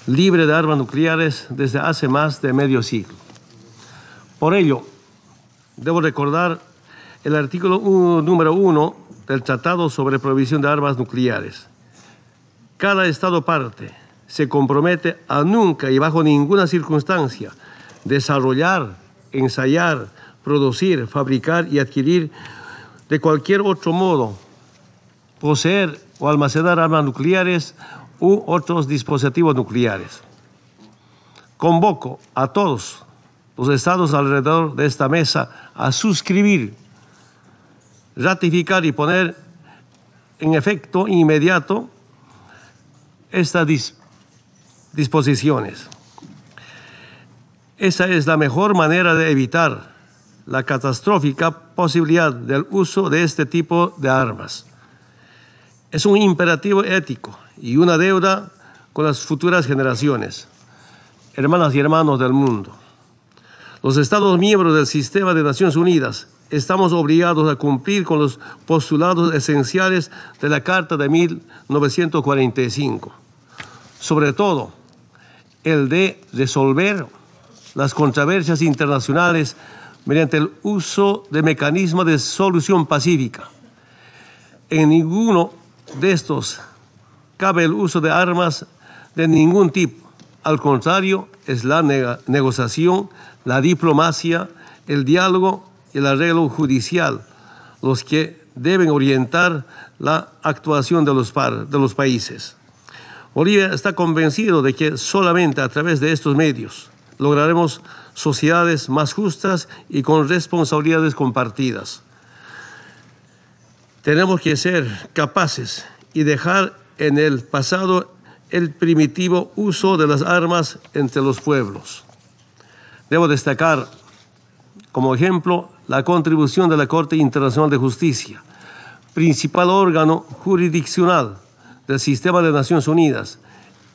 libre de armas nucleares desde hace más de medio siglo. Por ello, debo recordar el artículo número 1 del Tratado sobre Prohibición de Armas Nucleares. Cada Estado parte se compromete a nunca y bajo ninguna circunstancia desarrollar, ensayar, producir, fabricar y adquirir de cualquier otro modo, poseer o almacenar armas nucleares u otros dispositivos nucleares. Convoco a todos los estados alrededor de esta mesa a suscribir, ratificar y poner en efecto inmediato estas disposiciones. Esa es la mejor manera de evitar la catastrófica posibilidad del uso de este tipo de armas. Es un imperativo ético y una deuda con las futuras generaciones. Hermanas y hermanos del mundo, los Estados miembros del sistema de Naciones Unidas estamos obligados a cumplir con los postulados esenciales de la Carta de 1945, sobre todo el de resolver las controversias internacionales mediante el uso de mecanismos de solución pacífica. En ninguno de estos cabe el uso de armas de ningún tipo. Al contrario, es la negociación, la diplomacia, el diálogo y el arreglo judicial los que deben orientar la actuación de los países. Bolivia está convencido de que solamente a través de estos medios lograremos sociedades más justas y con responsabilidades compartidas. Tenemos que ser capaces y dejar en el pasado el primitivo uso de las armas entre los pueblos. Debo destacar como ejemplo la contribución de la Corte Internacional de Justicia, principal órgano jurisdiccional del sistema de Naciones Unidas,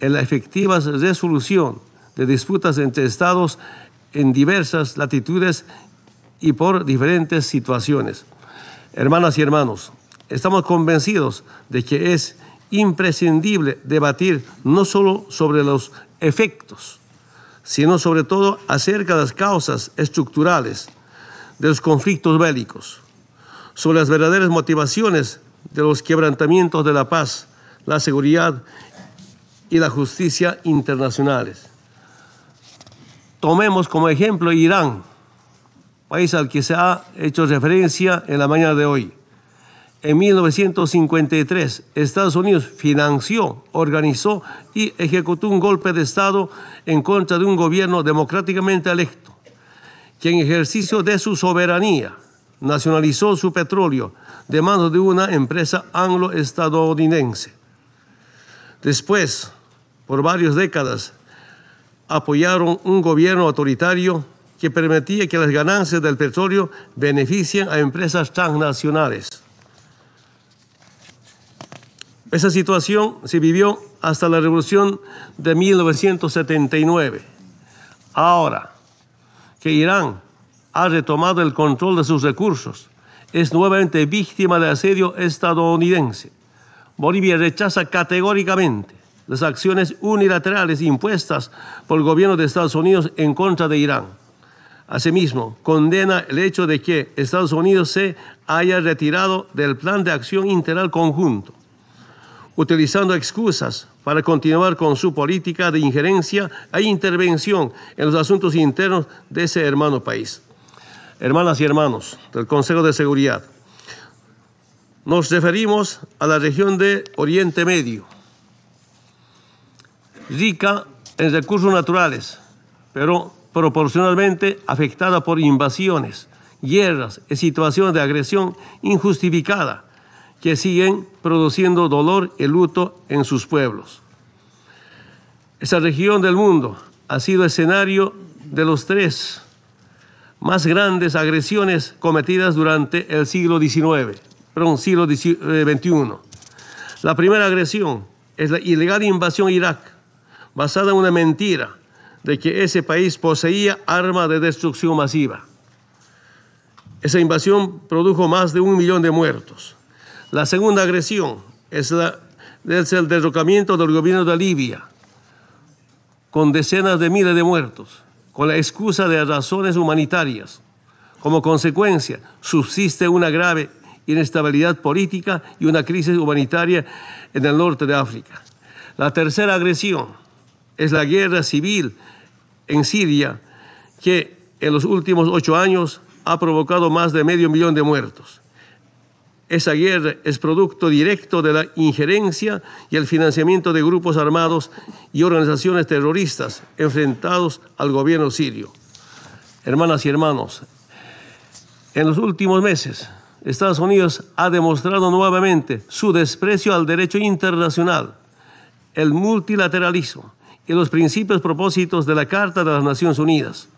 en la efectiva resolución de disputas entre estados en diversas latitudes y por diferentes situaciones. Hermanas y hermanos, estamos convencidos de que es imprescindible debatir no solo sobre los efectos, sino sobre todo acerca de las causas estructurales de los conflictos bélicos, sobre las verdaderas motivaciones de los quebrantamientos de la paz, la seguridad y la justicia internacionales. Tomemos como ejemplo Irán, país al que se ha hecho referencia en la mañana de hoy. En 1953, Estados Unidos financió, organizó y ejecutó un golpe de Estado en contra de un gobierno democráticamente electo, que en ejercicio de su soberanía nacionalizó su petróleo de manos de una empresa anglo-estadounidense. Después, por varias décadas, apoyaron un gobierno autoritario que permitía que las ganancias del petróleo beneficien a empresas transnacionales. Esa situación se vivió hasta la Revolución de 1979. Ahora que Irán ha retomado el control de sus recursos, es nuevamente víctima de asedio estadounidense. Bolivia rechaza categóricamente las acciones unilaterales impuestas por el gobierno de Estados Unidos en contra de Irán. Asimismo, condena el hecho de que Estados Unidos se haya retirado del Plan de Acción Integral Conjunto, utilizando excusas para continuar con su política de injerencia e intervención en los asuntos internos de ese hermano país. Hermanas y hermanos del Consejo de Seguridad, nos referimos a la región de Oriente Medio, rica en recursos naturales, pero proporcionalmente afectada por invasiones, guerras y situaciones de agresión injustificada que siguen produciendo dolor y luto en sus pueblos. Esa región del mundo ha sido escenario de los 3 más grandes agresiones cometidas durante el siglo XXI. La primera agresión es la ilegal invasión a Irak, basada en una mentira de que ese país poseía armas de destrucción masiva. Esa invasión produjo más de 1 millón de muertos. La segunda agresión es la desde el derrocamiento del gobierno de Libia, con decenas de miles de muertos, con la excusa de razones humanitarias. Como consecuencia, subsiste una grave inestabilidad política y una crisis humanitaria en el norte de África. La tercera agresión es la guerra civil en Siria, que en los últimos 8 años ha provocado más de 500 000 de muertos. Esa guerra es producto directo de la injerencia y el financiamiento de grupos armados y organizaciones terroristas enfrentados al gobierno sirio. Hermanas y hermanos, en los últimos meses, Estados Unidos ha demostrado nuevamente su desprecio al derecho internacional, el multilateralismo y los principios propósitos de la Carta de las Naciones Unidas.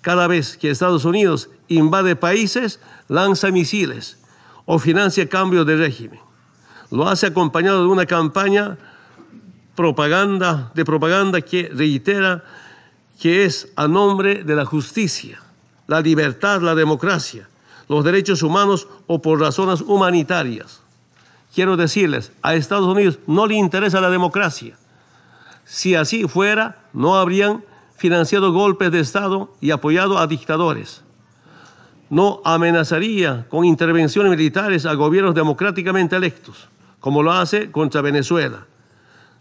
Cada vez que Estados Unidos invade países, lanza misiles o financia cambios de régimen. Lo hace acompañado de una campaña de propaganda que reitera que es a nombre de la justicia, la libertad, la democracia, los derechos humanos o por razones humanitarias. Quiero decirles, a Estados Unidos no le interesa la democracia. Si así fuera, no habrían financiado golpes de Estado y apoyado a dictadores. No amenazaría con intervenciones militares a gobiernos democráticamente electos, como lo hace contra Venezuela.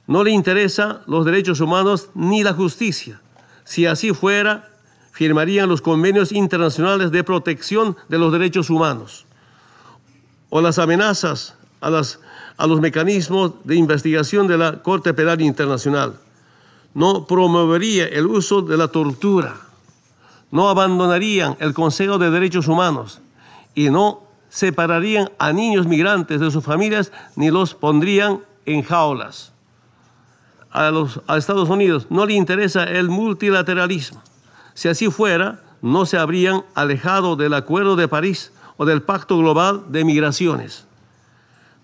No le interesan los derechos humanos ni la justicia. Si así fuera, firmarían los convenios internacionales de protección de los derechos humanos o las amenazas a los mecanismos de investigación de la Corte Penal Internacional. No promovería el uso de la tortura. No abandonarían el Consejo de Derechos Humanos y no separarían a niños migrantes de sus familias ni los pondrían en jaulas. A Estados Unidos no le interesa el multilateralismo. Si así fuera, no se habrían alejado del Acuerdo de París o del Pacto Global de Migraciones.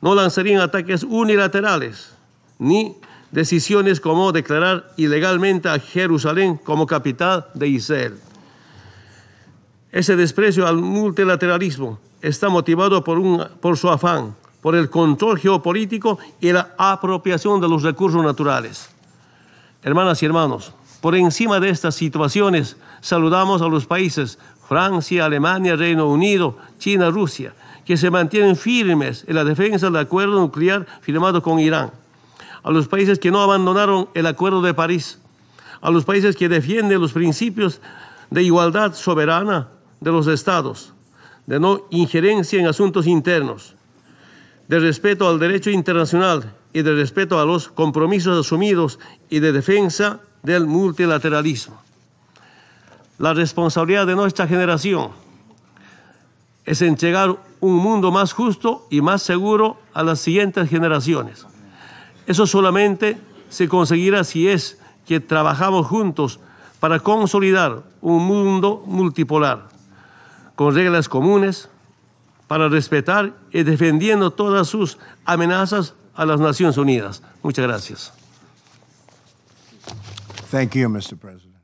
No lanzarían ataques unilaterales ni decisiones como declarar ilegalmente a Jerusalén como capital de Israel. Ese desprecio al multilateralismo está motivado por su afán, por el control geopolítico y la apropiación de los recursos naturales. Hermanas y hermanos, por encima de estas situaciones, saludamos a los países Francia, Alemania, Reino Unido, China, Rusia, que se mantienen firmes en la defensa del acuerdo nuclear firmado con Irán. A los países que no abandonaron el Acuerdo de París, a los países que defienden los principios de igualdad soberana de los estados, de no injerencia en asuntos internos, de respeto al derecho internacional y de respeto a los compromisos asumidos y de defensa del multilateralismo. La responsabilidad de nuestra generación es entregar un mundo más justo y más seguro a las siguientes generaciones. Eso solamente se conseguirá si es que trabajamos juntos para consolidar un mundo multipolar, con reglas comunes, para respetar y defendiendo todas sus amenazas a las Naciones Unidas. Muchas gracias. Thank you, Mr. President.